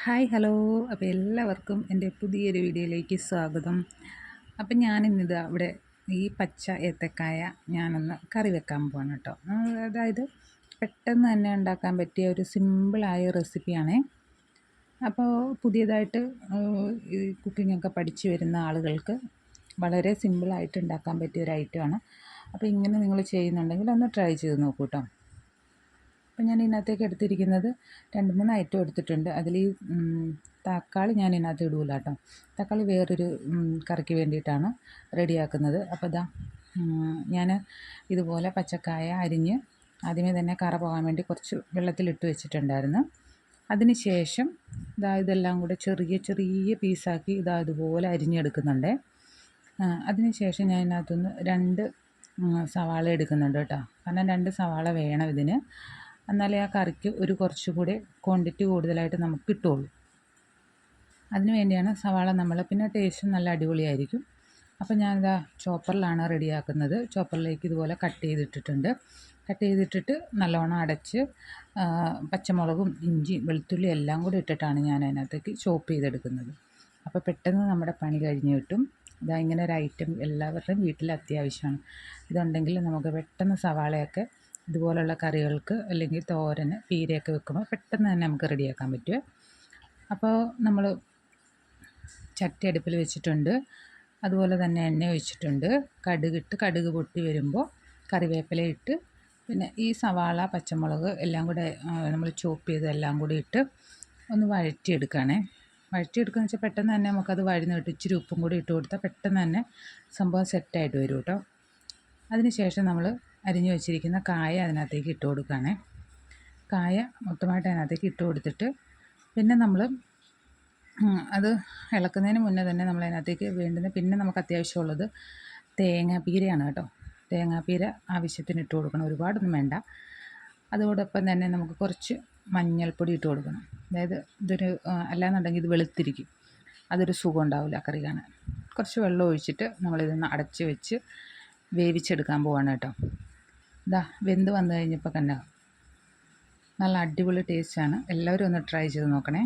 Hi hello. അപ്പോൾ എല്ലാവർക്കും എൻ്റെ പുതിയൊരു വീഡിയോയിലേക്ക് സ്വാഗതം. അപ്പം ഞാനിന്നിത് അവിടെ ഈ പച്ച ഏത്തക്കായ ഞാനൊന്ന് കറി വെക്കാൻ പോവാണ് കേട്ടോ. അതായത് പെട്ടെന്ന് തന്നെ ഉണ്ടാക്കാൻ പറ്റിയ ഒരു സിമ്പിളായ റെസിപ്പിയാണേ. അപ്പോൾ പുതിയതായിട്ട് ഈ കുക്കിങ്ങൊക്കെ പഠിച്ചു വരുന്ന ആളുകൾക്ക് വളരെ സിമ്പിളായിട്ട് ഉണ്ടാക്കാൻ പറ്റിയ ഒരു ഐറ്റമാണ്. അപ്പോൾ ഇങ്ങനെ നിങ്ങൾ ചെയ്യുന്നുണ്ടെങ്കിൽ ഒന്ന് ട്രൈ ചെയ്ത് നോക്കൂ കേട്ടോ. അപ്പം ഞാൻ ഇതിനകത്തേക്ക് എടുത്തിരിക്കുന്നത് 2-3 ഐറ്റം എടുത്തിട്ടുണ്ട്. അതിൽ ഈ തക്കാളി ഞാൻ ഇതിനകത്ത് ഇടൂല കേട്ടോ. തക്കാളി വേറൊരു കറിക്ക് വേണ്ടിയിട്ടാണ് റെഡിയാക്കുന്നത്. അപ്പോൾ ഞാൻ ഇതുപോലെ പച്ചക്കായ അരിഞ്ഞ് ആദ്യമേ തന്നെ കറ പോകാൻ വേണ്ടി കുറച്ച് വെള്ളത്തിലിട്ട് വെച്ചിട്ടുണ്ടായിരുന്നു. അതിന് ശേഷം ഇതെല്ലാം കൂടെ ചെറിയ ചെറിയ പീസാക്കി ഇതുപോലെ അരിഞ്ഞെടുക്കുന്നുണ്ട്. അതിന് ശേഷം ഞാൻ ഇതിനകത്തുനിന്ന് 2 സവാള എടുക്കുന്നുണ്ട് കേട്ടോ. കാരണം 2 സവാള വേണം ഇതിന്. എന്നാലേ ആ കറിക്ക് ഒരു കുറച്ചുകൂടി ക്വാണ്ടിറ്റി കൂടുതലായിട്ട് നമുക്ക് കിട്ടുള്ളൂ. അതിന് വേണ്ടിയാണ് സവാള പിന്നെ ടേസ്റ്റ് നല്ല അടിപൊളിയായിരിക്കും. അപ്പോൾ ഞാനിതാ ചോപ്പറിലാണ് റെഡിയാക്കുന്നത്. ചോപ്പറിലേക്ക് ഇതുപോലെ കട്ട് ചെയ്തിട്ടിട്ട് നല്ലോണം അടച്ച് പച്ചമുളകും ഇഞ്ചിയും വെളുത്തുള്ളി എല്ലാം കൂടി ഇട്ടിട്ടാണ് ഞാൻ അതിനകത്തേക്ക് ചോപ്പ് ചെയ്തെടുക്കുന്നത്. അപ്പോൾ പെട്ടെന്ന് നമ്മുടെ പണി കഴിഞ്ഞ് കിട്ടും. ഇങ്ങനെ ഒരു ഐറ്റം എല്ലാവരുടെയും വീട്ടിൽ അത്യാവശ്യമാണ്. ഇതുണ്ടെങ്കിൽ നമുക്ക് പെട്ടെന്ന് സവാളയൊക്കെ ഇതുപോലുള്ള കറികൾക്ക് അല്ലെങ്കിൽ തോരന് പീരയൊക്കെ വെക്കുമ്പോൾ പെട്ടെന്ന് തന്നെ നമുക്ക് റെഡിയാക്കാൻ പറ്റും. അപ്പോൾ നമ്മൾ ചട്ടി അടുപ്പിൽ വെച്ചിട്ടുണ്ട്. അതുപോലെ തന്നെ എണ്ണ ഒഴിച്ചിട്ടുണ്ട്. കടുക് പൊട്ടി വരുമ്പോൾ കറിവേപ്പില ഇട്ട് പിന്നെ ഈ സവാള പച്ചമുളക് എല്ലാം കൂടെ നമ്മൾ ചോപ്പ് ചെയ്തെല്ലാം കൂടി ഇട്ട് ഒന്ന് വഴറ്റിയെടുക്കുകയാണേ. വഴറ്റിയെടുക്കുകയെന്ന് വെച്ചാൽ പെട്ടെന്ന് തന്നെ നമുക്കത് വഴന്ന് കിട്ടും. ഇച്ചിരി ഉപ്പും കൂടി ഇട്ട് കൊടുത്താൽ പെട്ടെന്ന് തന്നെ സംഭവം സെറ്റായിട്ട് വരും കേട്ടോ. അതിന് ശേഷം നമ്മൾ അരിഞ്ഞു വെച്ചിരിക്കുന്ന കായ അതിനകത്തേക്ക് ഇട്ട് കൊടുക്കുകയാണേ. കായ മൊത്തമായിട്ട് അതിനകത്തേക്ക് ഇട്ട് കൊടുത്തിട്ട് പിന്നെ നമ്മൾ അത് ഇളക്കുന്നതിന് മുന്നേ തന്നെ നമ്മൾ അതിനകത്തേക്ക് പിന്നെ നമുക്ക് അത്യാവശ്യമുള്ളത് തേങ്ങാപ്പീരയാണ് കേട്ടോ. തേങ്ങാപ്പീര ആവശ്യത്തിന് ഇട്ട് കൊടുക്കണം, ഒരുപാടൊന്നും വേണ്ട. അതോടൊപ്പം തന്നെ നമുക്ക് കുറച്ച് മഞ്ഞൾപ്പൊടി ഇട്ട് കൊടുക്കണം. അതായത് അല്ലാന്നുണ്ടെങ്കിൽ ഇത് വെളുത്തിരിക്കും, അതൊരു സുഖം ഉണ്ടാവില്ല കറി കാണാൻ. കുറച്ച് വെള്ളം ഒഴിച്ചിട്ട് നമ്മളിതൊന്ന് അടച്ച് വെച്ച് വേവിച്ചെടുക്കാൻ പോവാണ് കേട്ടോ. വെന്ത് വന്നു കഴിഞ്ഞപ്പോൾ തന്നെ നല്ല അടിപൊളി ടേസ്റ്റാണ്. എല്ലാവരും ഒന്ന് ട്രൈ ചെയ്ത് നോക്കണേ.